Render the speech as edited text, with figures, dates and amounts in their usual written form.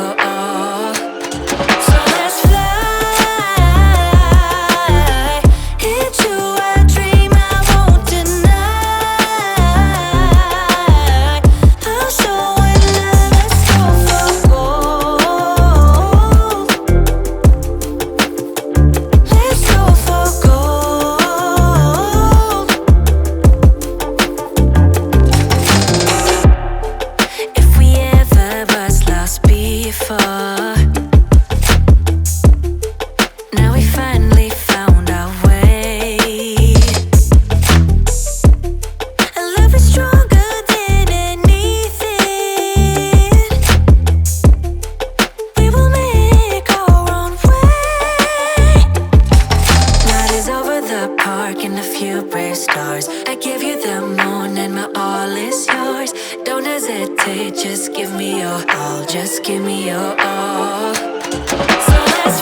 your all. So let's fly into a dream I won't deny. I'll show when let's go for gold. Let's go for gold. If we ever was lost before, now we finally found our way. And love is stronger than anything. We will make our own way. Night is over the park and a few brave stars. I give you the moon and my all is yours. Don't hesitate, just give me your all. Just give me your all. So let's